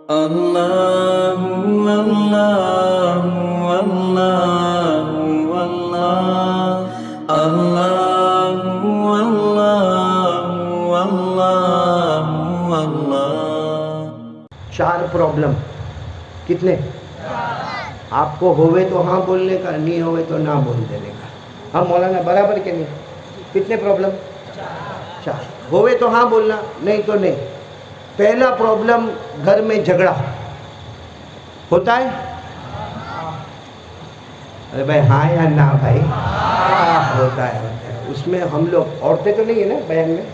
अल्लाहु अल्लाहु अल्लाहु अल्लाह अल्लाहु अल्लाहु अल्लाहु अल्लाह। 4 प्रॉब्लम कितने? आपको होवे तो हाँ बोलने का, नहीं होवे तो ना बोल देने का। हाँ मौलाना बराबर के नहीं? कितने प्रॉब्लम? 4। होवे तो हाँ बोलना, नहीं तो नहीं। पहला प्रॉब्लम, घर में झगड़ा होता है? अरे भाई हाँ या ना भाई? होता है। उसमें हम लोग, औरतें तो नहीं है ना बयान में,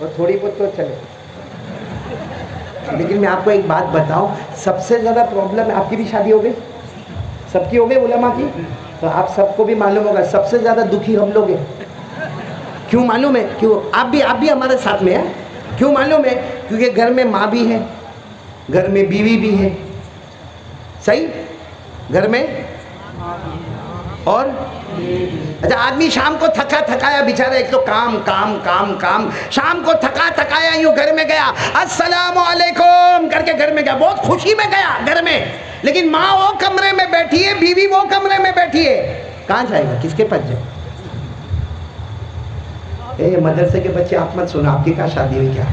और थोड़ी बहुत तो चले। लेकिन मैं आपको एक बात बताऊं, सबसे ज़्यादा प्रॉब्लम, आपकी भी शादी हो गई, सबकी हो गई उलमा की, तो आप सबको भी मालूम होगा सबसे ज़्यादा दुखी हम लोग हैं। क्यों मालूम है? क्यों? आप भी हमारे साथ में हैं। क्यों मालूम है? क्योंकि घर में माँ भी है, घर में बीवी भी है, सही? घर में और अच्छा, आदमी शाम को थका थकाया बेचारा, एक तो काम काम काम काम, शाम को थका थकाया यूं घर में गया, अस्सलाम वालेकुम करके घर में गया, बहुत खुशी में गया घर में, लेकिन माँ वो कमरे में बैठी है, बीवी वो कमरे में बैठी है, कहाँ जाएगा? किसके पास जाएगा? मदरसे के बच्चे आप मत सुनो, आपकी क्या शादी हुई क्या?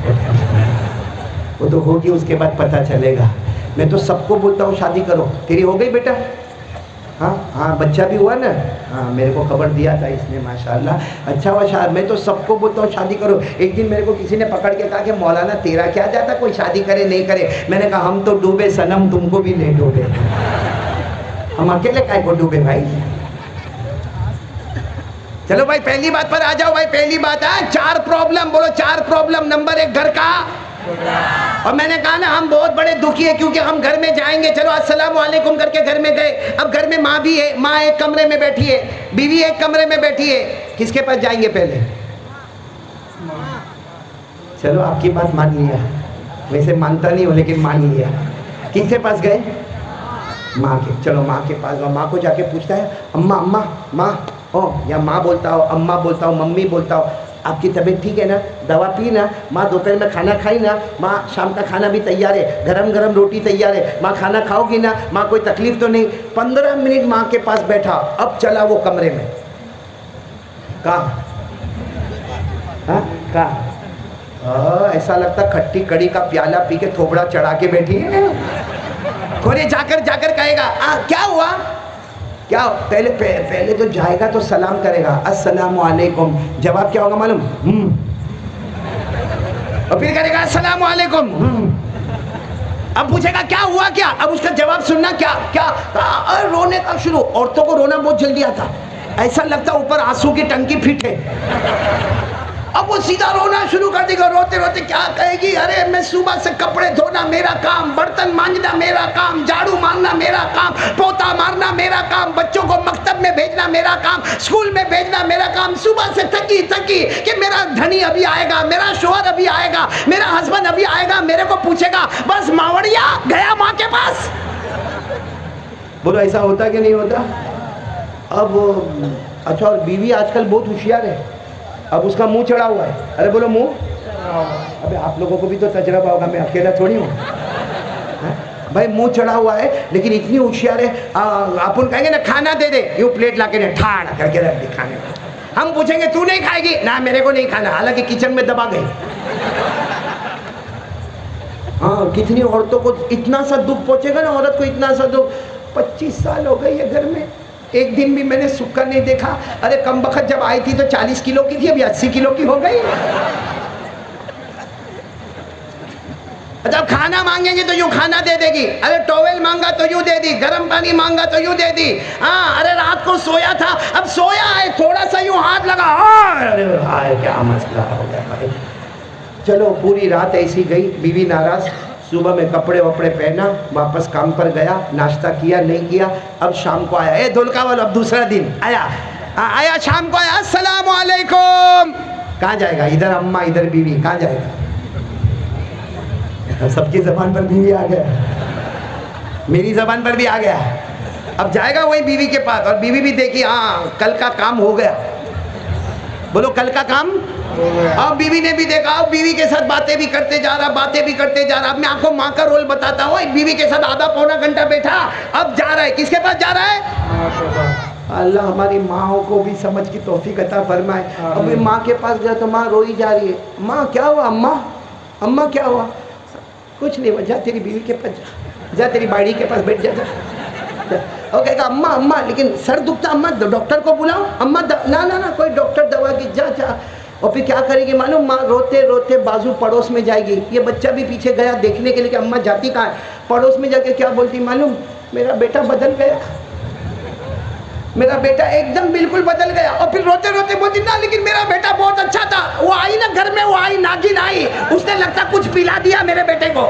वो तो होगी, उसके बाद पता चलेगा। मैं तो सबको बोलता हूँ शादी करो। तेरी हो गई बेटा? हाँ, बच्चा भी हुआ ना? हाँ, मेरे को खबर दिया था इसने, माशाल्लाह अच्छा हुआ। शायद मैं तो सबको बोलता हूँ शादी करो। एक दिन मेरे को किसी ने पकड़ के कहा कि मौलाना तेरा क्या जाता कोई शादी करे नहीं करे। मैंने कहा हम तो डूबे सनम, तुमको भी ले डूबे, हम अकेले काय को डूबे भाई। चलो भाई पहली बात पर आ जाओ भाई। पहली बात है 4 प्रॉब्लम, बोलो 4 प्रॉब्लम। नंबर 1 घर का, और मैंने कहा ना हम बहुत बड़े दुखी है क्योंकि हम घर में जाएंगे, चलो अस्सलाम वालेकुम करके घर में गए, अब घर में माँ भी है, माँ एक कमरे में बैठी है, बीवी एक कमरे में बैठी है, किसके पास जाएंगे पहले? चलो आपकी बात मान लिया, वैसे मानता नहीं हूँ लेकिन मान लिया। किसके पास गए? माँ के। चलो माँ के पास, माँ को जाके पूछता है अम्मा अम्मा माँ, ओ या माँ बोलता हो, अम्मा बोलता हो, मम्मी बोलता हो, आपकी तबीयत ठीक है ना? दवा पी ना? माँ दोपहर में खाना खाई ना? माँ शाम का खाना भी तैयार है, गरम गरम रोटी तैयार है, माँ खाना खाओगी ना? माँ कोई तकलीफ तो नहीं? 15 मिनट माँ के पास बैठा, अब चला वो कमरे में। कहाँ ऐसा लगता खट्टी कड़ी का प्याला पी के थोबड़ा चढ़ा के बैठी है। खोरे जाकर कहेगा क्या हुआ? क्या? पहले तो जाएगा तो सलाम करेगा, अस्सलाम वालेकुम। जवाब क्या होगा मालूम? और फिर करेगा अस्सलाम वालेकुम। अब पूछेगा क्या हुआ क्या? अब उसका जवाब सुनना, क्या रोने का शुरू। औरतों को रोना बहुत जल्दी आता, ऐसा लगता ऊपर आंसू की टंकी फिट है। अब वो सीधा रोना शुरू कर देगा, रोते रोते क्या कहेगी? अरे मैं सुबह से कपड़े धोना मेरा काम, बर्तन मांजना मेरा काम, झाड़ू मारना मेरा काम, पोता मारना मेरा काम, बच्चों को मकतब में भेजना मेरा काम, स्कूल में भेजना मेरा काम। सुबह से थकी कि मेरा धनी अभी आएगा, मेरा शोहर अभी आएगा, मेरा हस्बैंड अभी आएगा, मेरे को पूछेगा, बस मावड़िया गया माँ के पास। बोलो ऐसा होता कि नहीं होता? अब अच्छा, और बीवी आजकल बहुत होशियार है, अब उसका मुंह चढ़ा हुआ है। अरे बोलो मुंह। अबे आप लोगों को भी तो तजर्बा होगा, मैं अकेला थोड़ी हूँ भाई। मुंह चढ़ा हुआ है लेकिन इतनी होशियार है, अपन कहेंगे ना खाना दे दे, यूँ प्लेट लाके ना ठाड़ करके रख दे खाने को। हम पूछेंगे तू नहीं खाएगी ना? मेरे को नहीं खाना, हालांकि किचन में दबा गई। हाँ, कितनी औरतों को इतना सा दुख पहुंचेगा ना, औरत को इतना सा दुख। 25 साल हो गई है घर में, एक दिन भी मैंने सूखा नहीं देखा। अरे कम बखत जब आई थी तो 40 किलो की थी, अभी 80 किलो की हो गई। जब खाना मांगेंगे तो यूं खाना दे देगी, अरे टॉवेल मांगा तो यूं दे दी, गर्म पानी मांगा तो यूं दे दी। हाँ, अरे रात को सोया था, अब सोया है, थोड़ा सा यूं हाथ लगा, अरे हाय क्या मसला हो गया भाई। चलो पूरी रात ऐसी गई, बीवी नाराज। सुबह में कपड़े वपड़े पहना, वापस काम पर गया, नाश्ता किया नहीं किया। अब शाम को आया, धुलका वाला, अब दूसरा दिन आया शाम को आया, अस्सलाम वालेकुम। कहाँ जाएगा? इधर अम्मा इधर बीवी, कहाँ जाएगा? सबकी जबान पर बीवी आ गया, मेरी जबान पर भी आ गया। अब जाएगा वही बीवी के पास, और बीवी भी देखी हाँ कल का काम हो गया। बोलो कल का काम। अब बीवी ने भी देखा, अब बीवी के साथ बातें भी करते जा रहा, बातें भी करते जा रहा। अब मैं आपको माँ का रोल बताता हूँ। एक बीवी के साथ आधा पौना घंटा बैठा, अब जा रहा है, किसके पास जा रहा है? अल्लाह हमारी माँओं को भी समझ की तौफीक अता फरमाए। अभी माँ के पास गया तो माँ रोई जा रही है। माँ क्या हुआ? अम्मा, अम्मा क्या हुआ? कुछ नहीं हुआ, जा तेरी बीवी के पास जा, जा तेरी बाड़ी के पास बैठ जा, जा। और कहेगा अम्मा अम्मा, लेकिन सर दुखता, अम्मा डॉक्टर को बुलाओ, अम्मा ना ना ना कोई डॉक्टर दवा की, जा जा। और फिर क्या करेगी मालूम? माँ रोते रोते बाजू पड़ोस में जाएगी। ये बच्चा भी पीछे गया देखने के लिए कि अम्मा जाती कहाँ है। पड़ोस में जाके क्या बोलती मालूम? मेरा बेटा बदल गया, मेरा बेटा एकदम बिल्कुल बदल गया। और फिर रोते रोते बोलती ना, लेकिन मेरा बेटा बहुत अच्छा था। वो आई ना घर में, वो आई नागिन आई, उसने लगता कुछ पिला दिया मेरे बेटे को।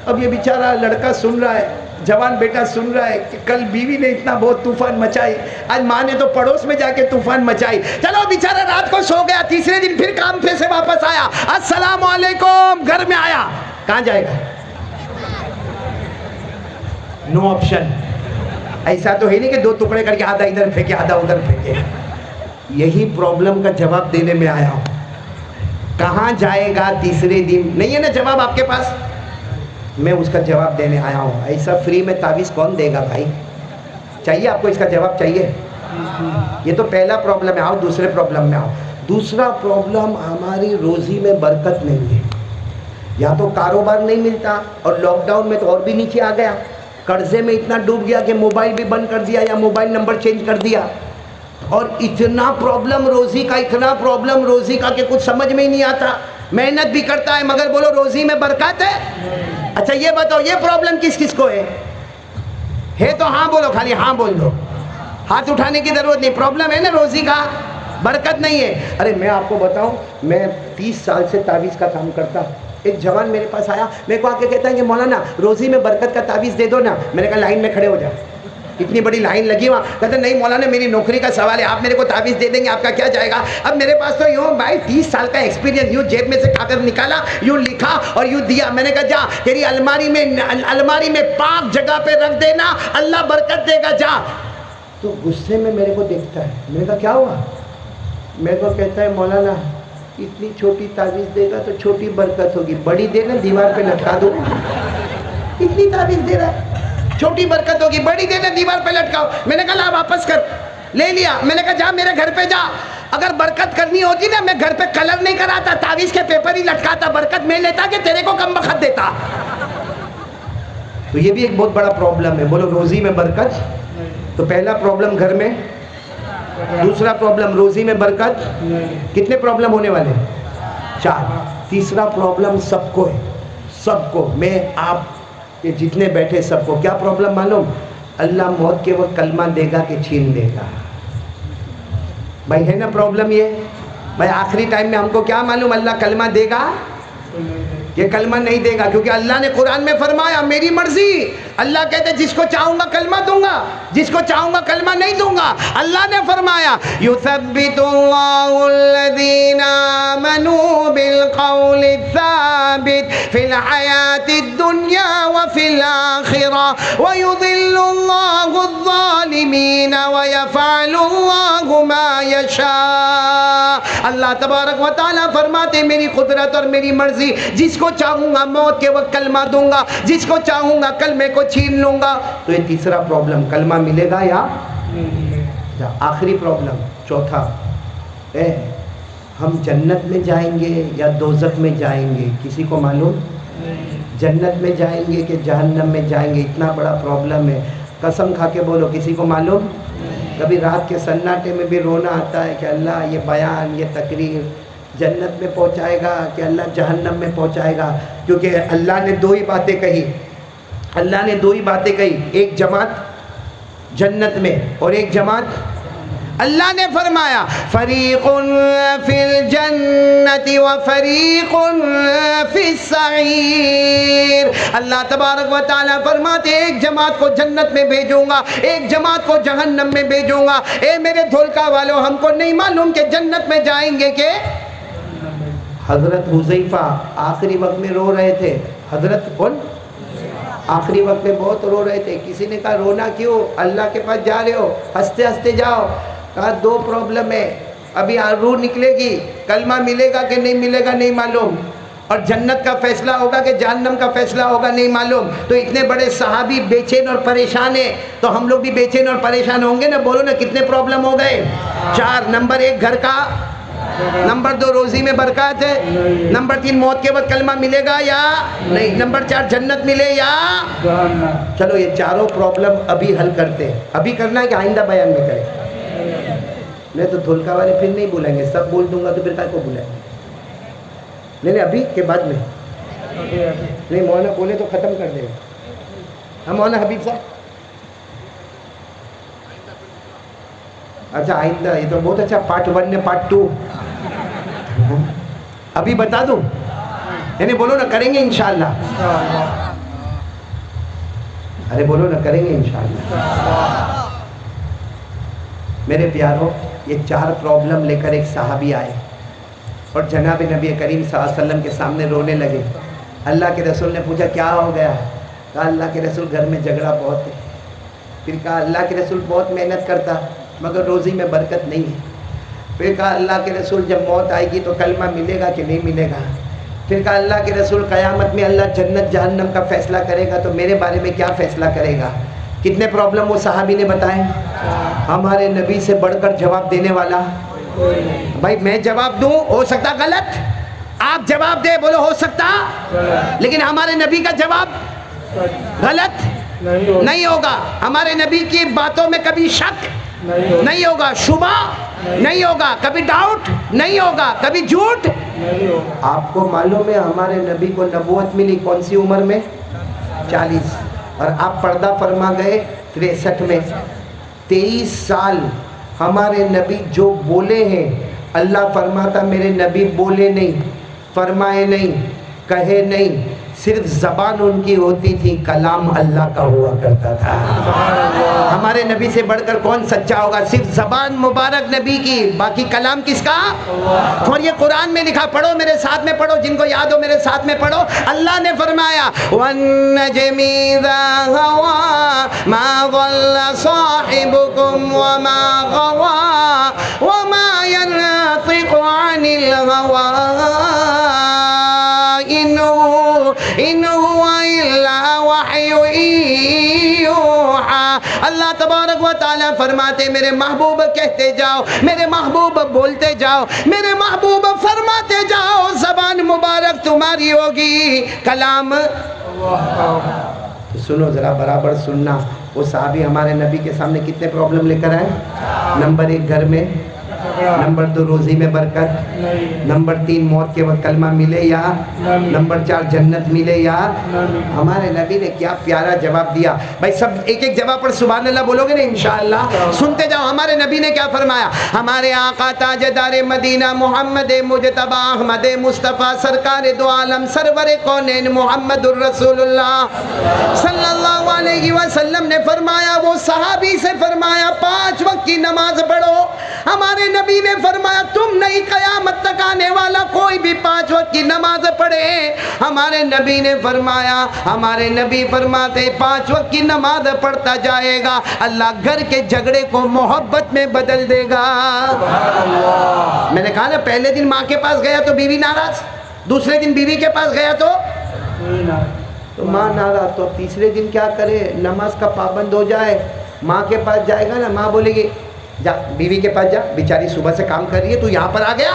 अब ये बेचारा लड़का सुन रहा है, जवान बेटा सुन रहा है कि कल बीवी ने इतना बहुत तूफान मचाई, आज माँ ने तो पड़ोस में जाके तूफान मचाई। चलो बेचारा रात को सो गया, तीसरे दिन फिर काम पे से वापस आया, अस्सलाम वालेकुम, घर में आया, कहाँ जाएगा? No option. ऐसा तो है नहीं कि दो टुकड़े करके आधा इधर फेंके आधा उधर फेंके। यही प्रॉब्लम का जवाब देने में आया हूँ। कहाँ जाएगा तीसरे दिन? नहीं है ना जवाब आपके पास? मैं उसका जवाब देने आया हूँ। ऐसा फ्री में तावीज़ कौन देगा भाई? चाहिए आपको इसका जवाब? चाहिए? ये तो पहला प्रॉब्लम है। आओ दूसरे प्रॉब्लम में आओ। दूसरा प्रॉब्लम, हमारी रोज़ी में बरकत नहीं है। या तो कारोबार नहीं मिलता, और लॉकडाउन में तो और भी नीचे आ गया, कर्जे में इतना डूब गया कि मोबाइल भी बंद कर दिया या मोबाइल नंबर चेंज कर दिया। और इतना प्रॉब्लम रोज़ी का, इतना प्रॉब्लम रोज़ी का कि कुछ समझ में ही नहीं आता। मेहनत भी करता है मगर बोलो रोज़ी में बरकत है? अच्छा ये बताओ, ये प्रॉब्लम किस किस को है तो हाँ बोलो, खाली हाँ बोल दो, हाथ उठाने की ज़रूरत नहीं। प्रॉब्लम है ना रोज़ी का, बरकत नहीं है। अरे मैं आपको बताऊं, मैं 30 साल से तावीज़ का काम करता। एक जवान मेरे पास आया, मेरे को आके कहता है कि मौलाना रोज़ी में बरकत का तावीज़ दे दो ना। मैंने कहा लाइन में खड़े हो जा। इतनी बड़ी लाइन लगी वहाँ। कहते नहीं मौलाना मेरी नौकरी का सवाल है, आप मेरे को तावीज़ दे देंगे, आपका क्या जाएगा? अब मेरे पास तो यूँ भाई 30 साल का एक्सपीरियंस, यूँ जेब में से कागज़ निकाला, यूँ लिखा और यूँ दिया। मैंने कहा जा तेरी अलमारी में पाक जगह पे रख देना, अल्लाह बरकत देगा, जा। तो गुस्से में मेरे को देखता है। मैंने कहा क्या हुआ? मेरे को कहता है मौलाना इतनी छोटी तावीज़ देगा तो छोटी बरकत होगी, बड़ी देना दीवार पे लटका दो। इतनी तावीज़ दे रहा है, छोटी बरकत होगी, बड़ी देना दीवार पे लटकाओ। मैंने कहा ला वापस कर, ले लिया। मैंने कहा जा मेरे घर पे जा, अगर बरकत करनी होती ना मैं घर पे कलर नहीं कराता, तावीज़ के पेपर ही लटकाता, बरकत मैं लेता कि तेरे को कम बखत देता। तो ये भी एक बहुत बड़ा प्रॉब्लम है। बोलो रोज़ी में बरकत। तो पहला प्रॉब्लम घर में, दूसरा प्रॉब्लम रोज़ी में बरकत। कितने प्रॉब्लम होने वाले? 4। तीसरा प्रॉब्लम सबको है, सबको, मैं आप ये जितने बैठे सबको। क्या प्रॉब्लम मालूम? अल्लाह मौत के वक्त कलमा देगा कि छीन देगा। भाई है ना प्रॉब्लम ये? भाई आखिरी टाइम में हमको क्या मालूम अल्लाह कलमा देगा ये कलमा नहीं देगा, क्योंकि अल्लाह ने कुरान में फरमाया मेरी मर्जी। अल्लाह कहते जिसको चाहूंगा कलमा दूंगा, जिसको चाहूंगा कलमा नहीं दूंगा। अल्लाह ने फरमाया युसब्बितुल्लाहुल्लज़ीना आमनू बिलक़ौलि साबित फिल हयातिद दुनिया व फिल आखिरा व युज़िल्लुल्लाहुज़्ज़ालिमीन व यफ़अलुल्लाहु मा यशा। अल्लाह तबारक व तआला फरमाते मेरी कुदरत और मेरी मर्जी, जिसको चाहूंगा मौत के वक्त कलमा दूंगा, जिसको चाहूंगा कलमे को छीन लूंगा। तो ये तीसरा प्रॉब्लम, कलमा मिलेगा या आखिरी प्रॉब्लम चौथा, हम जन्नत में जाएंगे या दोज़ख में जाएंगे? किसी को मालूम? जन्नत में जाएंगे कि जहन्नम में जाएंगे? इतना बड़ा प्रॉब्लम है। कसम खा के बोलो, किसी को मालूम? कभी रात के सन्नाटे में भी रोना आता है कि अल्लाह ये बयान, ये तकरीर जन्नत में पहुंचाएगा कि अल्लाह जहन्नम में पहुंचाएगा? क्योंकि अल्लाह ने दो ही बातें कही, अल्लाह ने दो ही बातें कही, एक जमात जन्नत में और एक जमात, अल्लाह ने फरमाया फरीकुन फिल जन्नति व फरीकुन फिस सईर। अल्लाह तबारक व तआला फरमाते एक जमात को जन्नत में भेजूंगा, एक जमात को जहन्नम में भेजूंगा। ए मेरे धोलका वालों, हमको नहीं मालूम कि जन्नत में जाएंगे के? हजरत हुज़ैफा आखिरी वक्त में रो रहे थे। हजरत कौन? आखिरी वक्त में बहुत रो रहे थे। किसी ने कहा रोना क्यों, अल्लाह के पास जा रहे हो, हंसते हंसते जाओ। कहा दो प्रॉब्लम है, अभी रूह निकलेगी, कलमा मिलेगा कि नहीं मिलेगा नहीं मालूम, और जन्नत का फैसला होगा कि जहन्नम का फैसला होगा नहीं मालूम। तो इतने बड़े सहाबी बेचैन और परेशान है, तो हम लोग भी बेचैन और परेशान होंगे ना। बोलो ना, कितने प्रॉब्लम हो गए? 4। नंबर 1 घर का, नंबर 2 रोजी में बरकत है, नंबर 3 मौत के बाद कलमा मिलेगा या नहीं, नंबर 4 जन्नत मिले या। चलो ये चारों प्रॉब्लम अभी हल करते हैं। अभी करना है कि आइंदा बयान में करें? मैं तो धुलका वाले फिर नहीं बुलाएंगे, सब बोल दूंगा तो फिर काय को बुलाएंगे? नहीं अभी के बाद में नहीं, मौलाना बोले तो ख़त्म कर देंगे हम। मौलाना हबीब साहब, अच्छा आइंदा, ये तो बहुत अच्छा, पार्ट 1 ने पार्ट 2 अभी बता दूं? यानी बोलो ना करेंगे इंशाअल्लाह। अरे बोलो ना करेंगे इंशाअल्लाह। मेरे प्यारों, ये 4 प्रॉब्लम लेकर एक सहाबी आए और जनाब नबी करीम सल्लल्लाहु अलैहि वसल्लम के सामने रोने लगे। अल्लाह के रसूल ने पूछा क्या हो गया? कहा अल्लाह के रसूल घर में झगड़ा बहुत है। फिर कहा अल्लाह के रसूल बहुत मेहनत करता मगर रोज़ी में बरकत नहीं है। फिर कहा अल्लाह के रसूल जब मौत आएगी तो कलमा मिलेगा कि नहीं मिलेगा? फिर कहा अल्लाह के रसूल क़यामत में अल्लाह जन्नत जहन्नम का फ़ैसला करेगा तो मेरे बारे में क्या फ़ैसला करेगा? कितने प्रॉब्लम वो सहाबी ने बताए। हमारे नबी से बढ़कर जवाब देने वाला भाई, मैं जवाब दूं हो सकता गलत, आप जवाब दे बोलो हो सकता, लेकिन हमारे नबी का जवाब गलत नहीं होगा। हमारे नबी की बातों में कभी शक नहीं होगा, शुबा नहीं होगा, कभी डाउट नहीं होगा, कभी झूठ नहीं होगा। आपको मालूम है हमारे नबी को नबूवत मिली कौन सी उम्र में? 40, और आप पर्दा फरमा गए 63 में। 23 साल हमारे नबी जो बोले हैं, अल्लाह फरमाता मेरे नबी बोले नहीं, फरमाए नहीं, कहे नहीं, सिर्फ ज़बान उनकी होती थी, कलाम अल्लाह का हुआ करता था। हमारे नबी से बढ़कर कौन सच्चा होगा? सिर्फ ज़बान मुबारक नबी की, बाकी कलाम किसका? और ये कुरान में लिखा, पढ़ो मेरे साथ में पढ़ो, जिनको याद हो मेरे साथ में पढ़ो। अल्लाह ने फरमाया वन्नजमी इज़ा हवा मा ज़ल्ला साहिबुकुम व मा गवा व मा यनतिक़ु अनिल हवा इन हुवा इल्ला वहयु यूहा। अल्लाह तबारक व तआला फरमाते मेरे महबूब कहते जाओ, मेरे महबूब बोलते जाओ, मेरे महबूब फरमाते जाओ, ज़बान मुबारक तुम्हारी होगी, कलाम तो सुनो ज़रा, बराबर सुनना। वो साहबी हमारे नबी के सामने कितने प्रॉब्लम लेकर आए? नंबर 1 घर में, नंबर 2 रोज़ी में बरकत, नंबर 3 मौत के वक्त कलमा मिले या, नंबर 4 जन्नत मिले या। हमारे नबी ने क्या प्यारा जवाब दिया भाई। सब एक एक जवाब पर सुभान अल्लाह बोलोगे ना इंशाअल्लाह। सुनते जाओ हमारे नबी ने क्या फरमाया। हमारे आका ताजदार मदीना मोहम्मद मुजतबा अहमद मुस्तफ़ा सरकार दो आलम सरवर कौनैन मोहम्मदुर रसूलुल्लाह सल्लल्लाहु अलैहि वसल्लम ने फरमाया, वो सहाबी से फरमाया 5 वक्त की नमाज पढ़ो। हमारे नबी ने फरमाया तुम नहीं, क़यामत तक आने वाला कोई भी 5 वक्त की नमाज पढ़े। हमारे नबी ने फरमाया, हमारे नबी फरमाते 5 वक्त की नमाज पढ़ता जाएगा, अल्लाह घर के झगड़े को मोहब्बत में बदल देगा। मैंने कहा ना, पहले दिन माँ के पास गया तो बीवी नाराज, दूसरे दिन बीवी के पास गया तो माँ नाराज, तो तीसरे दिन क्या करे? नमाज का पाबंद हो जाए, माँ के पास जाएगा ना, माँ बोलेगी जा बीवी के पास जा, बेचारी सुबह से काम कर रही है, तू यहाँ पर आ गया।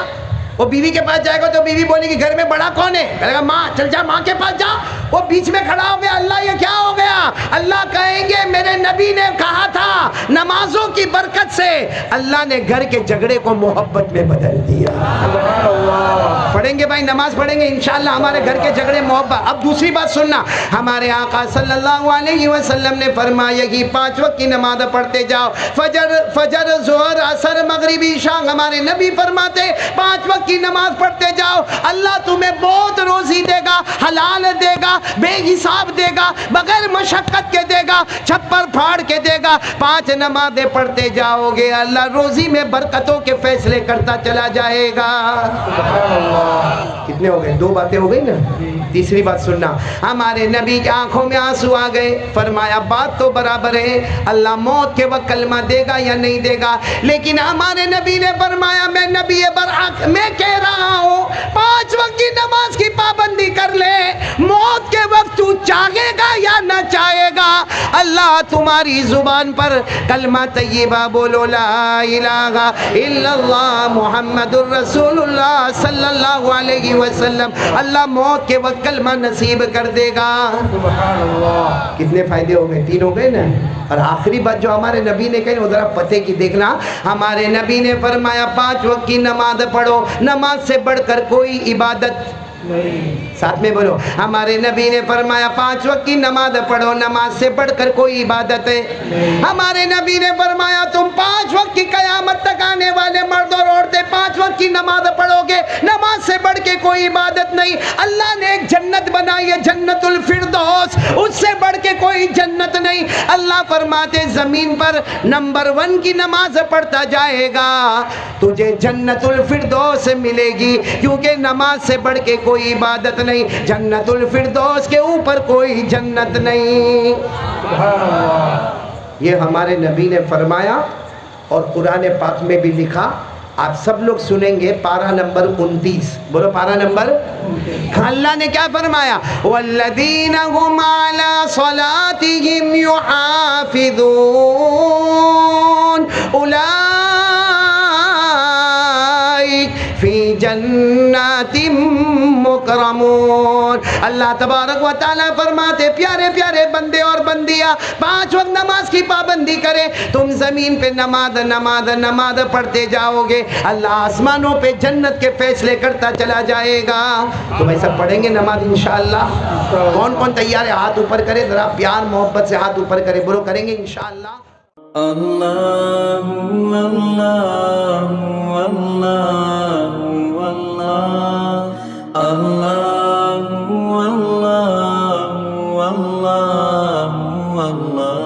वो बीवी के पास जाएगा तो बीवी बोलेगी घर में बड़ा कौन है? कहेगा माँ, चल जा माँ के पास जा। वो बीच में खड़ा हो गया, अल्लाह ये क्या हो गया? अल्लाह कहेंगे मेरे नबी ने कहा था नमाजों की बरकत से अल्लाह ने घर के झगड़े को मोहब्बत में बदल दिया। पढ़ेंगे भाई, नमाज पढ़ेंगे इंशाअल्लाह, हमारे घर के झगड़े मोहब्बत। अब दूसरी बात सुनना, हमारे आका सल्लल्लाहु अलैहि वसल्लम ने फरमाया कि 5 वक्त की नमाज पढ़ते जाओ, फजर ज़ोहर असर मगरिब ईशा। हमारे नबी फरमाते 5 वक्त की नमाज पढ़ते जाओ, अल्लाह तुम्हें बहुत रोज़ी देगा, हलाल देगा, बेहिसाब देगा, बगैर मशक्कत के देगा, छप्पर फाड़ के देगा। 5 नमाजें पढ़ते जाओगे, अल्लाह रोजी में बरकतों के फैसले करता चला जाएगा। कितने हो गए? 2 बातें हो गई ना। तीसरी बात सुनना, हमारे नबी की आंखों में आंसू आ गए। फरमाया बात तो बराबर है, अल्लाह मौत के वक्त कलमा देगा या नहीं देगा, लेकिन हमारे नबी ने फरमाया मैं नबी बरहक मैं कह रहा हूँ 5 वक्त की नमाज की पाबंदी कर ले, मौत के वक्त तू चाहेगा या ना चाहेगा, अल्लाह तुम्हारी जुबान पर कलमा तय्यबा बोलो, ला इलाहा इल्लल्लाह मुहम्मदुर रसूलुल्लाह सल्लल्लाहु अलैहि वसल्लम, अल्लाह मौत के वक्त कलमा नसीब कर देगा। कितने फायदे हो गए? 3 हो गए ना। और आखिरी बात जो हमारे नबी ने कही वो जरा पते की देखना, हमारे नबी ने फरमाया 5 वक्त की नमाज पढ़ो, नमाज से बढ़कर कोई इबादत नहीं। साथ में बोलो, हमारे नबी ने फरमाया 5 वक्त की नमाज पढ़ो, नमाज से बढ़कर कोई इबादत है नहीं। हमारे नबी ने फरमाया तुम 5 वक्त की कयामत तक आने वाले मर्द और औरतें 5 वक्त की नमाज पढ़ोगे, नमाज से बढ़ के कोई इबादत नहीं। अल्लाह ने एक जन्नत बनाई है, जन्नतुल फिरदौस, उससे बढ़ के कोई जन्नत नहीं। अल्लाह फरमाते जमीन पर नंबर 1 की नमाज पढ़ता जाएगा, तुझे जन्नतुल फिरदौस मिलेगी, क्योंकि नमाज से बढ़ के कोई इबादत नहीं, जन्नतुल फिरदौस के ऊपर कोई जन्नत नहीं। ये हमारे नबी ने फरमाया और कुरान पाक में भी लिखा। आप सब लोग सुनेंगे पारा नंबर 29, बोलो पारा नंबर। अल्लाह ने क्या फरमाया? वल्लदीना हुम अला सलातिहिम युहाफिज़ून उलाइक फी जन्नातिम मुकरमून। अल्लाह तबारक व तआला फरमाते प्यारे प्यारे बंदे और बंदियाँ 5 वक्त नमाज की पाबंदी करे, तुम जमीन पे नमाज नमाज नमाज पढ़ते जाओगे, अल्लाह आसमानों पे जन्नत के फैसले करता चला जाएगा। तो भाई सब पढ़ेंगे नमाज इंशाअल्लाह। कौन कौन तैयार है? हाथ ऊपर करे, जरा प्यार मोहब्बत से हाथ ऊपर करे, बोलो करेंगे इंशाअल्लाह। अल्लाहु अल्लाहु अल्लाहु अल्लाह, अल्लाहु अल्लाहु अल्लाहु अल्लाह।